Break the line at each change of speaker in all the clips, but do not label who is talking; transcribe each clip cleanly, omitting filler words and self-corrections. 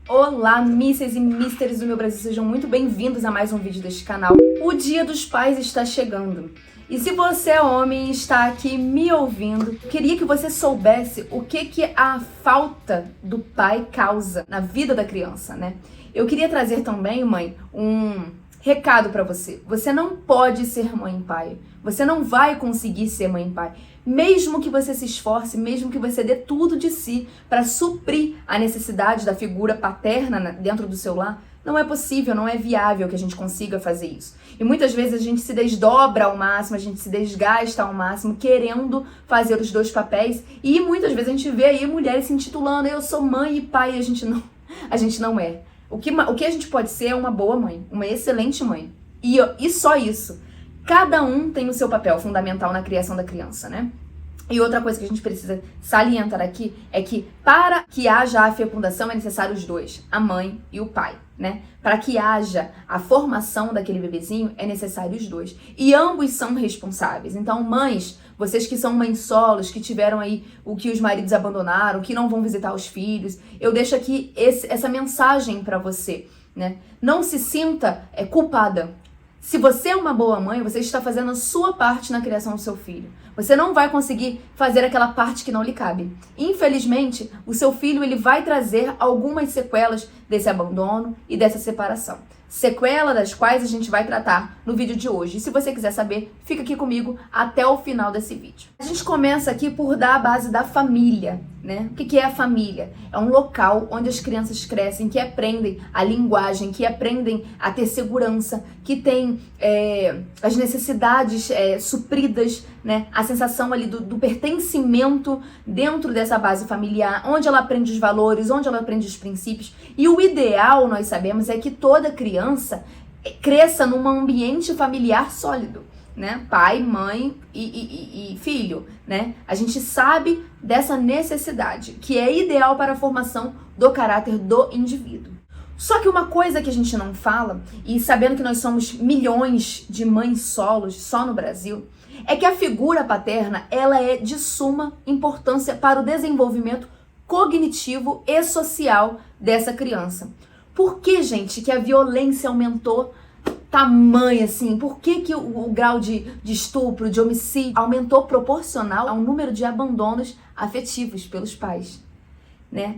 Olá, Misses e Misters do meu Brasil, sejam muito bem-vindos a mais um vídeo deste canal. O Dia dos Pais está chegando. E se você é homem e está aqui me ouvindo, queria que você soubesse o que a falta do pai causa na vida da criança, né? Eu queria trazer também, mãe, um recado pra você. Você não pode ser mãe e pai. Você não vai conseguir ser mãe e pai. Mesmo que você se esforce, mesmo que você dê tudo de si para suprir a necessidade da figura paterna dentro do seu lar, não é possível, não é viável que a gente consiga fazer isso. E muitas vezes a gente se desdobra ao máximo, a gente se desgasta ao máximo, querendo fazer os dois papéis. E muitas vezes a gente vê aí mulheres se intitulando, eu sou mãe e pai, e a gente não é. O que a gente pode ser é uma boa mãe, uma excelente mãe. E só isso. Cada um tem o seu papel fundamental na criação da criança, né? E outra coisa que a gente precisa salientar aqui é que para que haja a fecundação é necessário os dois, a mãe e o pai, né? Para que haja a formação daquele bebezinho é necessário os dois. E ambos são responsáveis. Então, mães, vocês que são mães solos, que tiveram aí o que os maridos abandonaram, que não vão visitar os filhos, eu deixo aqui essa mensagem para você, né? Não se sinta culpada. Se você é uma boa mãe, você está fazendo a sua parte na criação do seu filho. Você não vai conseguir fazer aquela parte que não lhe cabe. Infelizmente, o seu filho ele vai trazer algumas sequelas desse abandono e dessa separação. Sequela das quais a gente vai tratar no vídeo de hoje. E se você quiser saber, fica aqui comigo até o final desse vídeo. A gente começa aqui por dar a base da família, né? O que é a família? É um local onde as crianças crescem, que aprendem a linguagem, que aprendem a ter segurança, que tem as necessidades supridas, né? A sensação ali do pertencimento dentro dessa base familiar, onde ela aprende os valores, onde ela aprende os princípios. E o ideal, nós sabemos, é que toda criança cresça num ambiente familiar sólido, né? Pai, mãe e filho, né? A gente sabe dessa necessidade, que é ideal para a formação do caráter do indivíduo. Só que uma coisa que a gente não fala, e sabendo que nós somos milhões de mães solos só no Brasil, é que a figura paterna, ela é de suma importância para o desenvolvimento cognitivo e social dessa criança. Por que, gente, que a violência aumentou tamanho assim? Por que o grau de estupro, de homicídio aumentou proporcional ao número de abandonos afetivos pelos pais, né?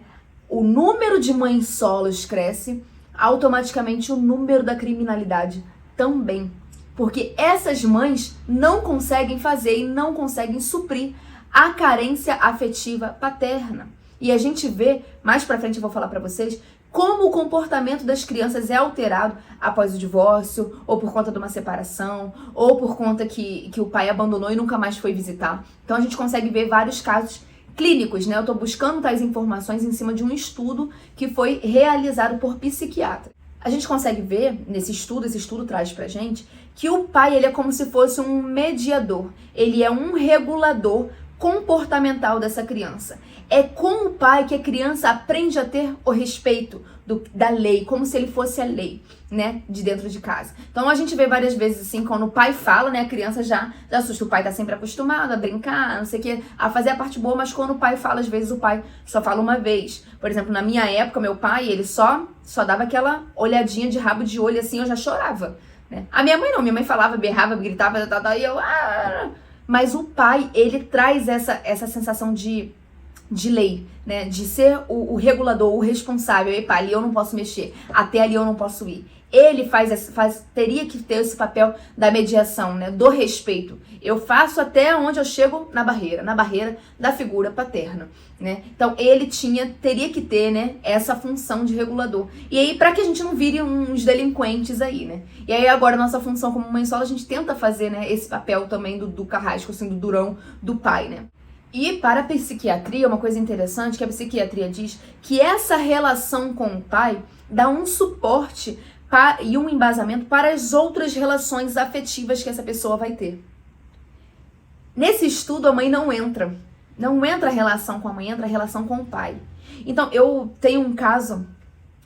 O número de mães solos cresce, automaticamente o número da criminalidade também. Porque essas mães não conseguem fazer e não conseguem suprir a carência afetiva paterna. E a gente vê, mais pra frente eu vou falar pra vocês, como o comportamento das crianças é alterado após o divórcio, ou por conta de uma separação, ou por conta que o pai abandonou e nunca mais foi visitar. Então a gente consegue ver vários casos clínicos, né? Eu tô buscando tais informações em cima de um estudo que foi realizado por psiquiatras. A gente consegue ver nesse estudo, esse estudo traz pra gente, que o pai ele é como se fosse um mediador, ele é um regulador comportamental dessa criança. É com o pai que a criança aprende a ter o respeito da lei, como se ele fosse a lei, né, de dentro de casa. Então a gente vê várias vezes assim, quando o pai fala, né, a criança já assusta. O pai tá sempre acostumado a brincar, não sei o que, a fazer a parte boa, mas quando o pai fala, às vezes o pai só fala uma vez. Por exemplo, na minha época, meu pai, ele só dava aquela olhadinha de rabo de olho assim, eu já chorava, né? A minha mãe não, minha mãe falava, berrava, gritava, e eu... Mas o pai, ele traz essa sensação de lei, né? De ser o regulador, o responsável. Epa, ali eu não posso mexer, até ali eu não posso ir. Ele teria que ter esse papel da mediação, né? Do respeito. Eu faço até onde eu chego na barreira da figura paterna, né? Então ele teria que ter, né, essa função de regulador. E aí, para que a gente não vire uns delinquentes aí, né? E aí agora a nossa função como mãe solo, a gente tenta fazer, né, esse papel também do carrasco, assim, do durão do pai, né? E para a psiquiatria, uma coisa interessante que a psiquiatria diz que essa relação com o pai dá um suporte e um embasamento para as outras relações afetivas que essa pessoa vai ter. Nesse estudo, a mãe não entra a relação com a mãe, entra a relação com o pai. Então, eu tenho um caso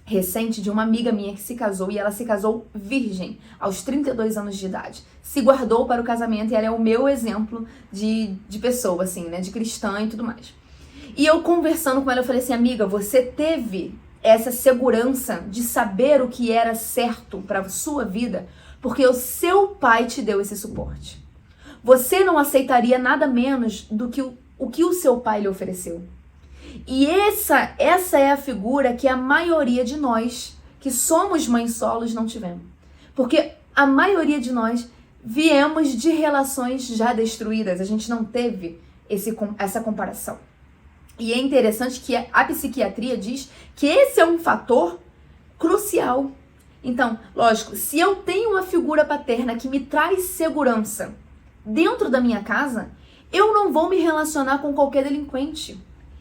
recente de uma amiga minha que se casou, e ela se casou virgem, aos 32 anos de idade. Se guardou para o casamento, e ela é o meu exemplo de pessoa, assim, né, de cristã e tudo mais. E eu conversando com ela, eu falei assim, amiga, você teve essa segurança de saber o que era certo para sua vida, porque o seu pai te deu esse suporte. Você não aceitaria nada menos do que o que o seu pai lhe ofereceu. E essa é a figura que a maioria de nós, que somos mães solos, não tivemos. Porque a maioria de nós viemos de relações já destruídas. A gente não teve essa comparação. E é interessante que a psiquiatria diz que esse é um fator crucial. Então, lógico, se eu tenho uma figura paterna que me traz segurança dentro da minha casa, eu não vou me relacionar com qualquer delinquente.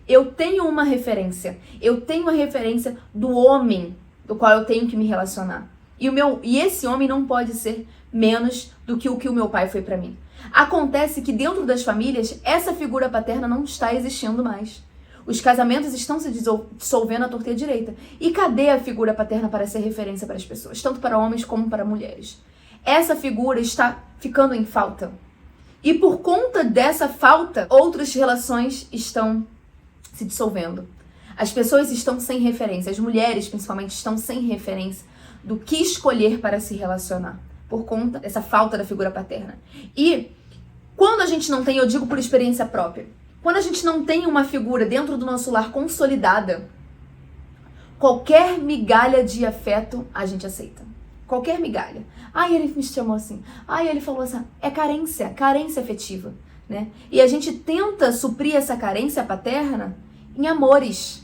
Eu tenho uma referência. Eu tenho a referência do homem do qual eu tenho que me relacionar. E esse homem não pode ser menos do que o meu pai foi para mim. Acontece que dentro das famílias, essa figura paterna não está existindo mais. Os casamentos estão se dissolvendo à torta e à direita. E cadê a figura paterna para ser referência para as pessoas, tanto para homens como para mulheres? Essa figura está ficando em falta. E por conta dessa falta, outras relações estão se dissolvendo. As pessoas estão sem referência, as mulheres principalmente estão sem referência do que escolher para se relacionar, por conta dessa falta da figura paterna. E quando a gente não tem, eu digo por experiência própria, quando a gente não tem uma figura dentro do nosso lar consolidada, qualquer migalha de afeto a gente aceita. Qualquer migalha. Ai, ele me chamou assim. Ai, ele falou assim. É carência afetiva, né? E a gente tenta suprir essa carência paterna em amores.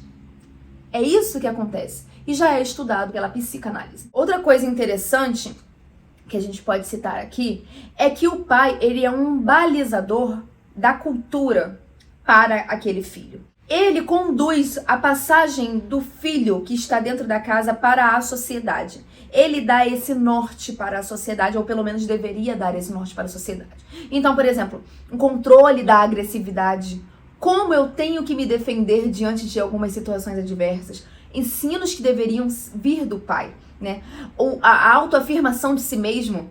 É isso que acontece. E já é estudado pela psicanálise. Outra coisa interessante que a gente pode citar aqui é que o pai, ele é um balizador da cultura para aquele filho. Ele conduz a passagem do filho que está dentro da casa para a sociedade. Ele dá esse norte para a sociedade, ou pelo menos deveria dar esse norte para a sociedade. Então, por exemplo, um controle da agressividade, como eu tenho que me defender diante de algumas situações adversas, ensinos que deveriam vir do pai, né? Ou a autoafirmação de si mesmo.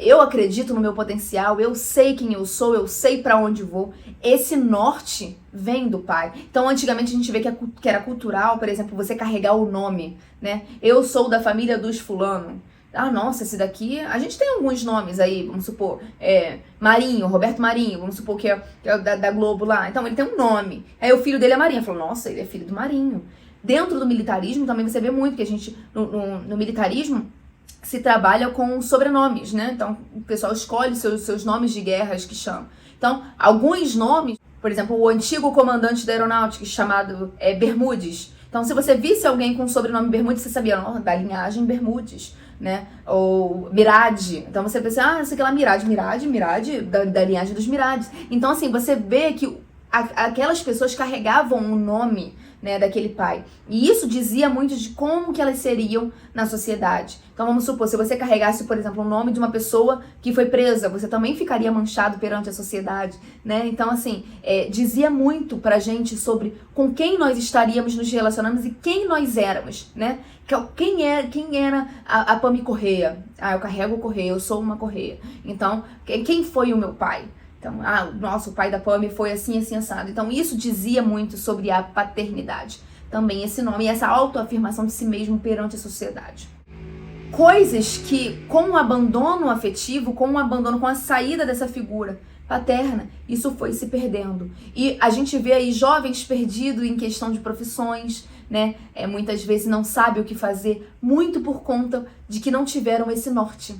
Eu acredito no meu potencial, eu sei quem eu sou, eu sei para onde vou. Esse norte vem do pai. Então, antigamente a gente vê que era cultural, por exemplo, você carregar o nome, né? Eu sou da família dos fulano. Ah, nossa, esse daqui... A gente tem alguns nomes aí, vamos supor, Marinho, Roberto Marinho, vamos supor que é da Globo lá. Então, ele tem um nome. Aí o filho dele é Marinho. Falou, nossa, ele é filho do Marinho. Dentro do militarismo também você vê muito, que a gente, no militarismo, se trabalha com sobrenomes, né? Então, o pessoal escolhe seus nomes de guerras que chamam. Então, alguns nomes, por exemplo, o antigo comandante da aeronáutica, chamado Bermudes. Então, se você visse alguém com o sobrenome Bermudes, você sabia, da linhagem Bermudes, né? Ou Mirade. Então, você pensa, isso aqui é lá Mirade, da linhagem dos Mirades. Então, assim, você vê que aquelas pessoas carregavam o nome, né, daquele pai. E isso dizia muito de como que elas seriam na sociedade. Então vamos supor, se você carregasse, por exemplo, o nome de uma pessoa que foi presa, você também ficaria manchado perante a sociedade, né? Então, assim, dizia muito pra gente sobre com quem nós estaríamos nos relacionando e quem nós éramos, né? Quem era a Pami Correia? Ah, eu carrego o Correia, eu sou uma Correia. Então, quem foi o meu pai? Então, o pai da Pami foi assim, assim, assado. Então, isso dizia muito sobre a paternidade. Também esse nome e essa autoafirmação de si mesmo perante a sociedade. Coisas que, com o abandono afetivo, com a saída dessa figura paterna, isso foi se perdendo. E a gente vê aí jovens perdidos em questão de profissões, né? Muitas vezes não sabe o que fazer, muito por conta de que não tiveram esse norte.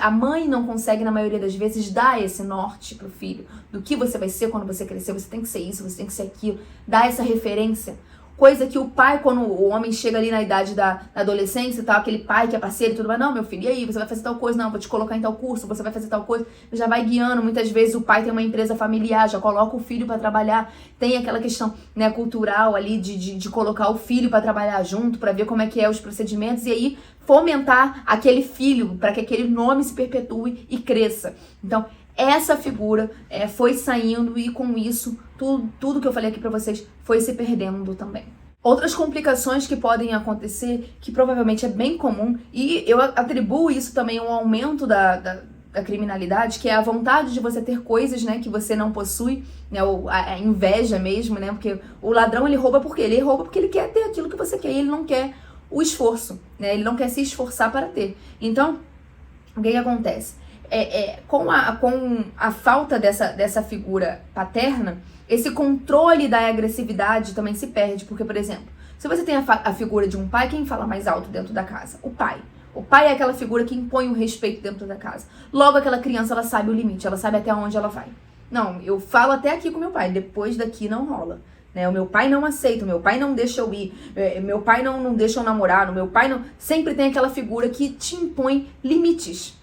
A mãe não consegue, na maioria das vezes, dar esse norte pro filho. Do que você vai ser quando você crescer, você tem que ser isso, você tem que ser aquilo. Dar essa referência. Coisa que o pai, quando o homem chega ali na idade da adolescência e tal, aquele pai que é parceiro e tudo mais, não, meu filho, e aí, você vai fazer tal coisa? Não, vou te colocar em tal curso, você vai fazer tal coisa, já vai guiando. Muitas vezes o pai tem uma empresa familiar, já coloca o filho para trabalhar, tem aquela questão, né, cultural ali de colocar o filho para trabalhar junto, para ver como é que é os procedimentos, e aí fomentar aquele filho, para que aquele nome se perpetue e cresça. Então, essa figura foi saindo e com isso, tudo que eu falei aqui pra vocês foi se perdendo também. Outras complicações que podem acontecer, que provavelmente é bem comum, e eu atribuo isso também ao aumento da criminalidade, que é a vontade de você ter coisas, né, que você não possui, né, ou a inveja mesmo, né, porque o ladrão, ele rouba por quê? Ele rouba porque ele quer ter aquilo que você quer, e ele não quer o esforço, né, ele não quer se esforçar para ter. Então, o que acontece? Com a falta dessa figura paterna, esse controle da agressividade também se perde, porque, por exemplo, se você tem a figura de um pai, quem fala mais alto dentro da casa? O pai. O pai é aquela figura que impõe o respeito dentro da casa. Logo, aquela criança, ela sabe o limite, ela sabe até onde ela vai. Não, eu falo até aqui com meu pai, depois daqui não rola. Né? O meu pai não aceita, o meu pai não deixa eu ir, meu pai não deixa eu namorar, o meu pai não... Sempre tem aquela figura que te impõe limites.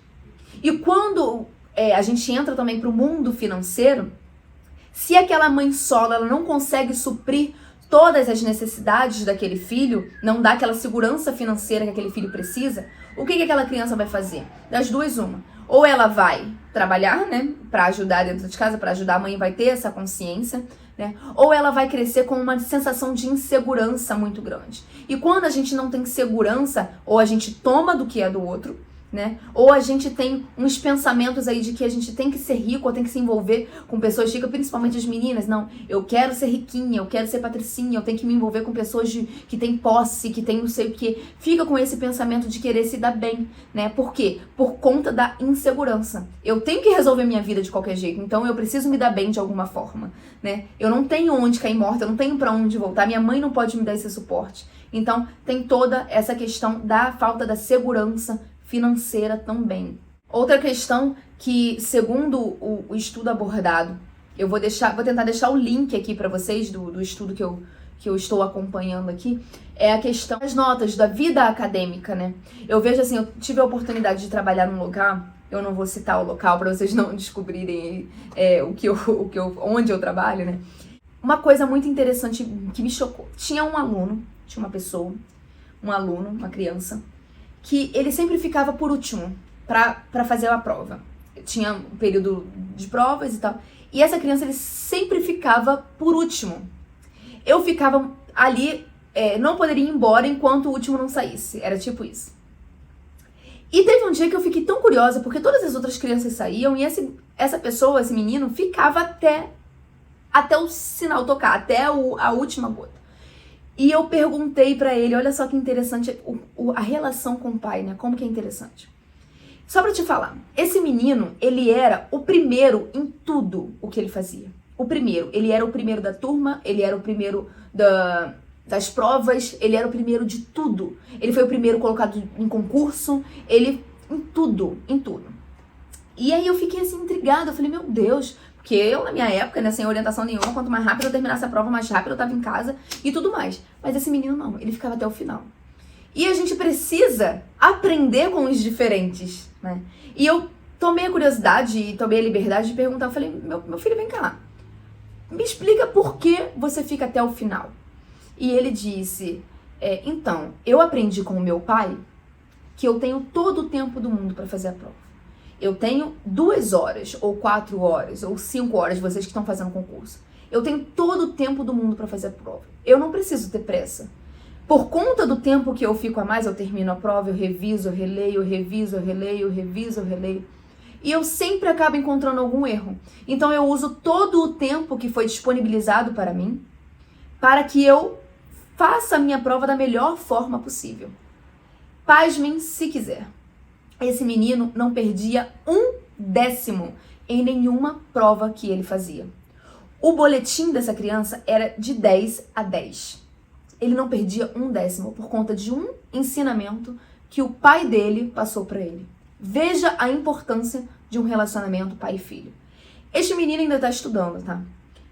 E quando a gente entra também para o mundo financeiro, se aquela mãe solo, ela não consegue suprir todas as necessidades daquele filho, não dá aquela segurança financeira que aquele filho precisa, o que aquela criança vai fazer? Das duas, uma. Ou ela vai trabalhar, né, para ajudar dentro de casa, para ajudar a mãe, vai ter essa consciência, né? Ou ela vai crescer com uma sensação de insegurança muito grande. E quando a gente não tem segurança, ou a gente toma do que é do outro, né? Ou a gente tem uns pensamentos aí de que a gente tem que ser rico ou tem que se envolver com pessoas ricas, principalmente as meninas. Não, eu quero ser riquinha, eu quero ser patricinha, eu tenho que me envolver com pessoas que têm posse, que têm não sei o quê. Fica com esse pensamento de querer se dar bem, né? Por quê? Por conta da insegurança. Eu tenho que resolver minha vida de qualquer jeito, então eu preciso me dar bem de alguma forma, né? Eu não tenho onde cair morta, eu não tenho pra onde voltar, minha mãe não pode me dar esse suporte. Então, tem toda essa questão da falta da segurança financeira também. Outra questão que, segundo o estudo abordado, eu vou tentar deixar o link aqui para vocês do estudo que eu estou acompanhando aqui, é a questão das notas da vida acadêmica, né? Eu vejo assim, eu tive a oportunidade de trabalhar num lugar, eu não vou citar o local para vocês não descobrirem onde eu trabalho, né? Uma coisa muito interessante que me chocou. Tinha um aluno, uma criança, que ele sempre ficava por último pra fazer a prova. Tinha um período de provas e tal. E essa criança, ele sempre ficava por último. Eu ficava ali, não poderia ir embora enquanto o último não saísse. Era tipo isso. E teve um dia que eu fiquei tão curiosa, porque todas as outras crianças saíam e essa pessoa, esse menino, ficava até o sinal tocar, até a última gota. E eu perguntei pra ele, olha só que interessante a relação com o pai, né? Como que é interessante. Só pra te falar, esse menino, ele era o primeiro em tudo o que ele fazia. O primeiro, ele era o primeiro da turma, ele era o primeiro das provas, ele era o primeiro de tudo. Ele foi o primeiro colocado em concurso, em tudo. E aí eu fiquei assim intrigada, eu falei, meu Deus... Porque eu, na minha época, né, sem orientação nenhuma, quanto mais rápido eu terminasse a prova, mais rápido eu tava em casa e tudo mais. Mas esse menino não, ele ficava até o final. E a gente precisa aprender com os diferentes, né? E eu tomei a curiosidade e tomei a liberdade de perguntar, eu falei, meu filho, vem cá, me explica por que você fica até o final. E ele disse, então, eu aprendi com o meu pai que eu tenho todo o tempo do mundo para fazer a prova. Eu tenho 2 horas, ou 4 horas, ou 5 horas, vocês que estão fazendo concurso. Eu tenho todo o tempo do mundo para fazer a prova. Eu não preciso ter pressa. Por conta do tempo que eu fico a mais, eu termino a prova, eu reviso, eu releio, eu reviso, eu releio, eu reviso, eu releio. E eu sempre acabo encontrando algum erro. Então eu uso todo o tempo que foi disponibilizado para mim, para que eu faça a minha prova da melhor forma possível. Pasmem se quiser. Esse menino não perdia 1/10 em nenhuma prova que ele fazia. O boletim dessa criança era de 10 a 10. Ele não perdia 1/10 por conta de um ensinamento que o pai dele passou para ele. Veja a importância de um relacionamento pai e filho. Este menino ainda está estudando, tá?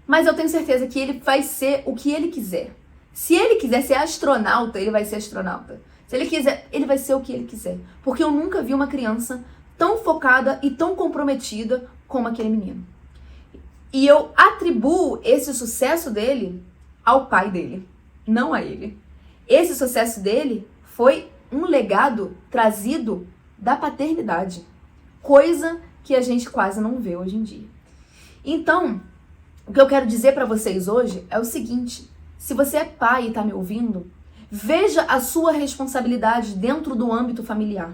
Mas eu tenho certeza que ele vai ser o que ele quiser. Se ele quiser ser astronauta, ele vai ser astronauta. Se ele quiser, ele vai ser o que ele quiser. Porque eu nunca vi uma criança tão focada e tão comprometida como aquele menino. E eu atribuo esse sucesso dele ao pai dele, não a ele. Esse sucesso dele foi um legado trazido da paternidade. Coisa que a gente quase não vê hoje em dia. Então, o que eu quero dizer para vocês hoje é o seguinte. Se você é pai e está me ouvindo, veja a sua responsabilidade dentro do âmbito familiar.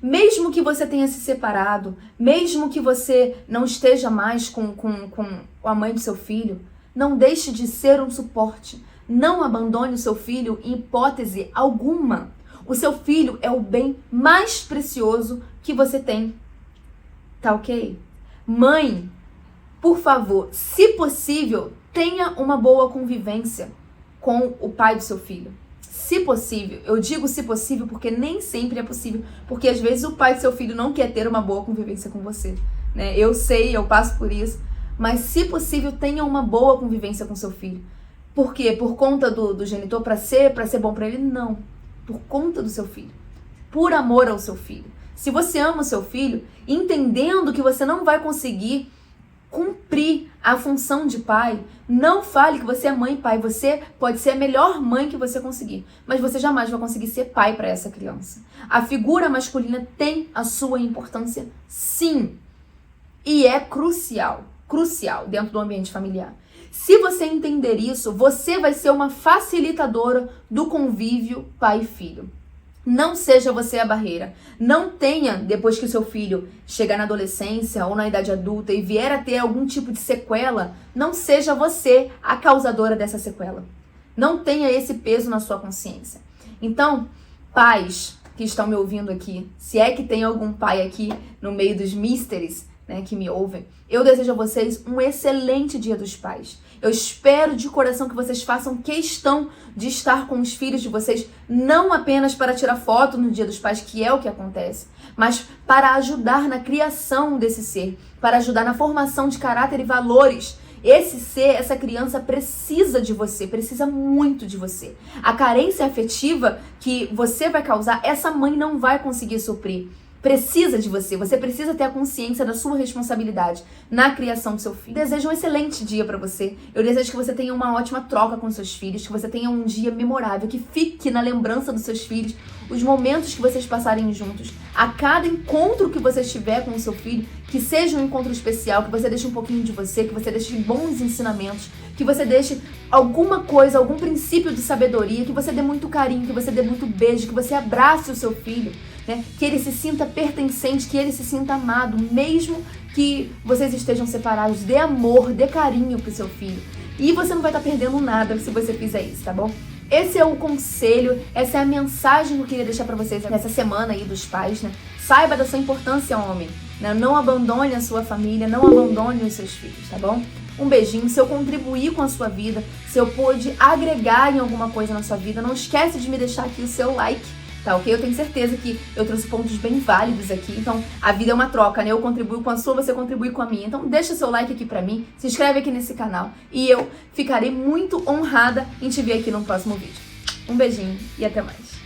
Mesmo que você tenha se separado, mesmo que você não esteja mais com a mãe do seu filho, não deixe de ser um suporte. Não abandone o seu filho em hipótese alguma. O seu filho é o bem mais precioso que você tem. Tá ok? Mãe, por favor, se possível, tenha uma boa convivência com o pai do seu filho. Se possível, eu digo se possível porque nem sempre é possível, porque às vezes o pai do seu filho não quer ter uma boa convivência com você, né? Eu sei, eu passo por isso, mas se possível, tenha uma boa convivência com seu filho. Por quê? Por conta do genitor, para ser bom para ele? Não. Por conta do seu filho. Por amor ao seu filho. Se você ama o seu filho, entendendo que você não vai conseguir cumprir a função de pai, não fale que você é mãe e pai. Você pode ser a melhor mãe que você conseguir, mas você jamais vai conseguir ser pai para essa criança. A figura masculina tem a sua importância, sim. E é crucial dentro do ambiente familiar. Se você entender isso, você vai ser uma facilitadora do convívio pai e filho. Não seja você a barreira. Não tenha, depois que o seu filho chegar na adolescência ou na idade adulta e vier a ter algum tipo de sequela, não seja você a causadora dessa sequela. Não tenha esse peso na sua consciência. Então, pais que estão me ouvindo aqui, se é que tem algum pai aqui no meio dos mysteries, né, que me ouvem, eu desejo a vocês um excelente Dia dos Pais. Eu espero de coração que vocês façam questão de estar com os filhos de vocês, não apenas para tirar foto no Dia dos Pais, que é o que acontece, mas para ajudar na criação desse ser, para ajudar na formação de caráter e valores. Esse ser, essa criança precisa de você, precisa muito de você. A carência afetiva que você vai causar, essa mãe não vai conseguir suprir. Precisa de você, você precisa ter a consciência da sua responsabilidade na criação do seu filho. Desejo um excelente dia pra você. Eu desejo que você tenha uma ótima troca com seus filhos, que você tenha um dia memorável, que fique na lembrança dos seus filhos, os momentos que vocês passarem juntos. A cada encontro que você tiver com o seu filho, que seja um encontro especial, que você deixe um pouquinho de você, que você deixe bons ensinamentos, que você deixe alguma coisa, algum princípio de sabedoria, que você dê muito carinho, que você dê muito beijo, que você abrace o seu filho, né? Que ele se sinta pertencente, que ele se sinta amado, mesmo que vocês estejam separados. Dê amor, dê carinho pro seu filho. E você não vai estar perdendo nada se você fizer isso, tá bom? Esse é o conselho, essa é a mensagem que eu queria deixar pra vocês nessa semana aí dos pais, né? Saiba da sua importância, homem, né? Não abandone a sua família, não abandone os seus filhos, tá bom? Um beijinho. Se eu contribuir com a sua vida, se eu pude agregar em alguma coisa na sua vida, não esquece de me deixar aqui o seu like, tá ok? Eu tenho certeza que eu trouxe pontos bem válidos aqui, então a vida é uma troca, né? Eu contribuo com a sua, você contribui com a minha. Então deixa seu like aqui pra mim, se inscreve aqui nesse canal e eu ficarei muito honrada em te ver aqui no próximo vídeo. Um beijinho e até mais.